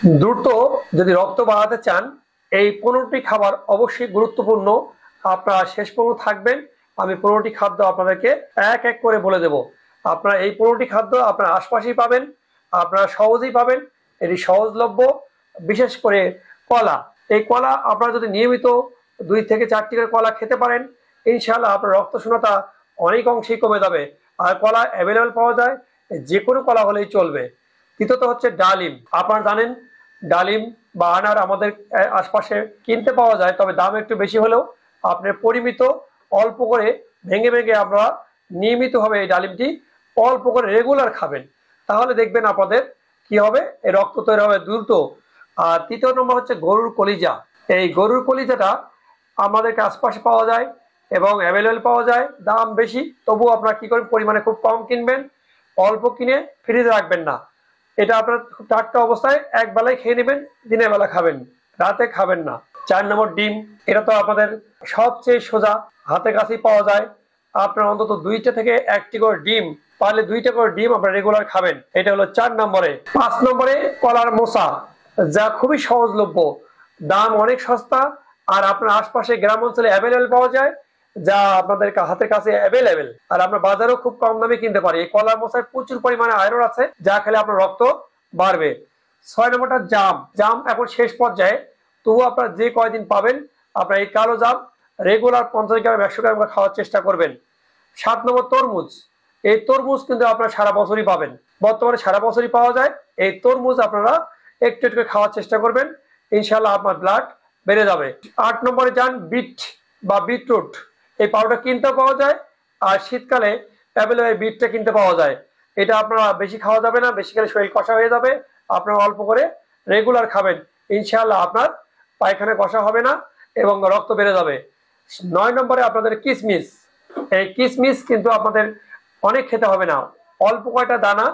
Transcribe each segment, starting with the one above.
দ্রুত যদি রক্ত বাড়াতে চান, এই 15টি খাবার অবশ্যই গুরুত্বপূর্ণ। আপনারা শেষ পর্যন্ত থাকবেন। আমি 15টি খাদ্য আপনাদেরকে এক এক করে বলে দেব। আপনারা এই 15টি খাদ্য আপনার আশপাশেই পাবেন, আপনারা সহজেই পাবেন। এটি সহজলভ্য। বিশেষ করে কলা, এই কলা আপনারা যদি নিয়মিত 2 থেকে 4টি করে কলা খেতে পারেন, ইনশাআল্লাহ আপনার রক্ত শূন্যতা অনেক অংশেই কমে যাবে। আর কলা অ্যাভেলেবেল পাওয়া যায়, যে কোনো কলা হলেই চলবে। দ্বিতীয়ত হচ্ছে ডালিম। আপনারা জানেন ডালিম বা আনার আমাদের আশপাশে কিনতে পাওয়া যায়, তবে দাম একটু বেশি হলেও আপনি পরিমিত অল্প করে ভেঙে ভেঙে আমরা নিয়মিতভাবে এই ডালিমটি অল্প করে রেগুলার খাবেন। তাহলে দেখবেন আপনাদের কি হবে, এই রক্ত তৈরি হবে দ্রুত। আর তৃতীয় নম্বর হচ্ছে গরুর কলিজা। এই গরুর কলিজাটা আমাদেরকে আশপাশে পাওয়া যায় এবং অ্যাভেলেবেল পাওয়া যায়, দাম বেশি। তবুও আপনারা কি করেন, পরিমাণে খুব কম কিনবেন, অল্প কিনে ফ্রিজে রাখবেন না। এটা আপনার খুব টাটকা অবস্থায় এক বেলায় খেয়ে নেবেন, দিনের বেলা খাবেন, রাতে খাবেন না। 4 নম্বর ডিম। এটা তো আপনাদের সবচেয়ে সোজা, হাতের কাছেই পাওয়া যায়। আপনার অন্তত 2টা থেকে 1টি করে ডিম, পারলে 2টা করে ডিম আপনার রেগুলার খাবেন। এটা হলো 4 নম্বরে। 5 নম্বরে কলার মোচা, যা খুবই সহজলভ্য, দাম অনেক সস্তা, আর আপনার আশপাশে গ্রাম অঞ্চলে অ্যাভেলেবেল পাওয়া যায়, যা আপনাদের হাতের কাছে অ্যাভেলেবেল। আর আমরা বাজারেও খুব কম দামে কিনতে পারি। এই কলার মোচায় প্রচুর পরিমাণে আয়রন আছে, যা খেলে আপনার রক্ত বাড়বে। 6 নম্বরটা জাম। জাম এখন শেষ পর্যায়ে, তবু আপনারা যে কয়দিন পাবেন আপনার এই কালো জাম রেগুলার 50 গ্রাম 100 গ্রাম খাওয়ার চেষ্টা করবেন। 7 নম্বর তরমুজ। এই তরমুজ কিন্তু আপনারা সারা বছরই পাবেন, বর্তমানে সারা বছরই পাওয়া যায়। এই তরমুজ আপনারা একটু একটু করে খাওয়ার চেষ্টা করবেন, ইনশাআল্লাহ আপনার ব্লাড বেড়ে যাবে। 8 নম্বরে যান বিট বা বিটরুট। এই পাউডার কিনতে পাওয়া যায়, আর শীতকালে অ্যাভেলেবেল বিটটা কিনতে পাওয়া যায়। এটা আপনারা বেশি খাওয়া যাবে না, বেশি খেলে শরীর কষা হয়ে যাবে। আপনারা অল্প করে রেগুলার খাবেন, ইনশাআল্লাহ আপনার পায়খানা কষা হবে না এবং রক্ত বেড়ে যাবে। 9 নম্বরে আপনাদের কিশমিশ। এই কিশমিশ কিন্তু আপনাদের অনেক খেতে হবে না, অল্প কয়টা দানা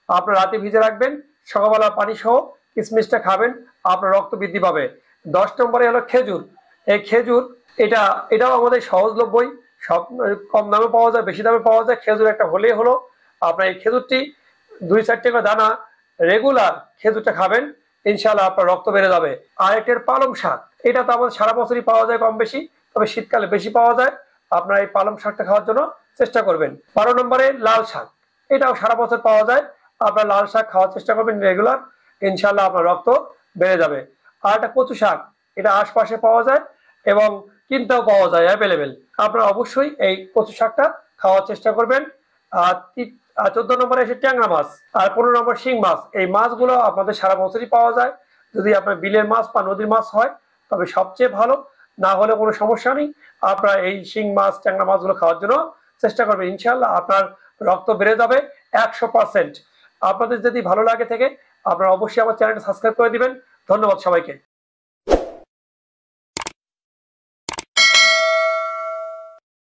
আপনার রাতে ভিজে রাখবেন, সকালবেলা পানি সহ কিশমিশটা খাবেন, আপনার রক্ত বৃদ্ধি পাবে। 10 নম্বরে হলো খেজুর। এই খেজুর এটাও আমাদের সহজলভ্যই, সব কম দামে পাওয়া যায়, বেশি দামে পাওয়া যায়। খেজুর একটা হলেই হলো। আপনার এই খেজুরটি 2-4টি করে দানা রেগুলার খেজুরটা খাবেন, ইনশাআল্লাহ আপনার রক্ত বেড়ে যাবে। আর একটা পালং শাক। এটা তো আমাদের সারা বছরই পাওয়া যায় কম বেশি, তবে শীতকালে বেশি পাওয়া যায়। আপনারা এই পালং শাকটা খাওয়ার জন্য চেষ্টা করবেন। 12 নম্বরে লাল শাক। এটাও সারা বছর পাওয়া যায়, আপনার লাল শাক খাওয়ার চেষ্টা করবেন রেগুলার, ইনশাআল্লাহ আপনার রক্ত বেড়ে যাবে। আর একটা কচু শাক, এটা আশপাশে পাওয়া যায় এবং কিনতেও পাওয়া যায় অ্যাভেলেবেল। আপনারা অবশ্যই এই কচু শাকটা খাওয়ার চেষ্টা করবেন। আর 14 নম্বরে এসে ট্যাংরা মাছ, আর 15 নম্বর শিং মাছ। এই মাছগুলো আপনাদের সারা বছরই পাওয়া যায়। যদি আপনার বিলের মাছ বা নদীর মাছ হয় তবে সবচেয়ে ভালো, না হলে কোনো সমস্যা নেই। আপনারা এই শিং মাছ ট্যাংরা মাছগুলো খাওয়ার জন্য চেষ্টা করবেন, ইনশাআল্লাহ আপনার রক্ত বেড়ে যাবে 100%। আপনাদের যদি ভালো লাগে থাকে আপনারা অবশ্যই আমার চ্যানেলটা সাবস্ক্রাইব করে দিবেন। ধন্যবাদ সবাইকে।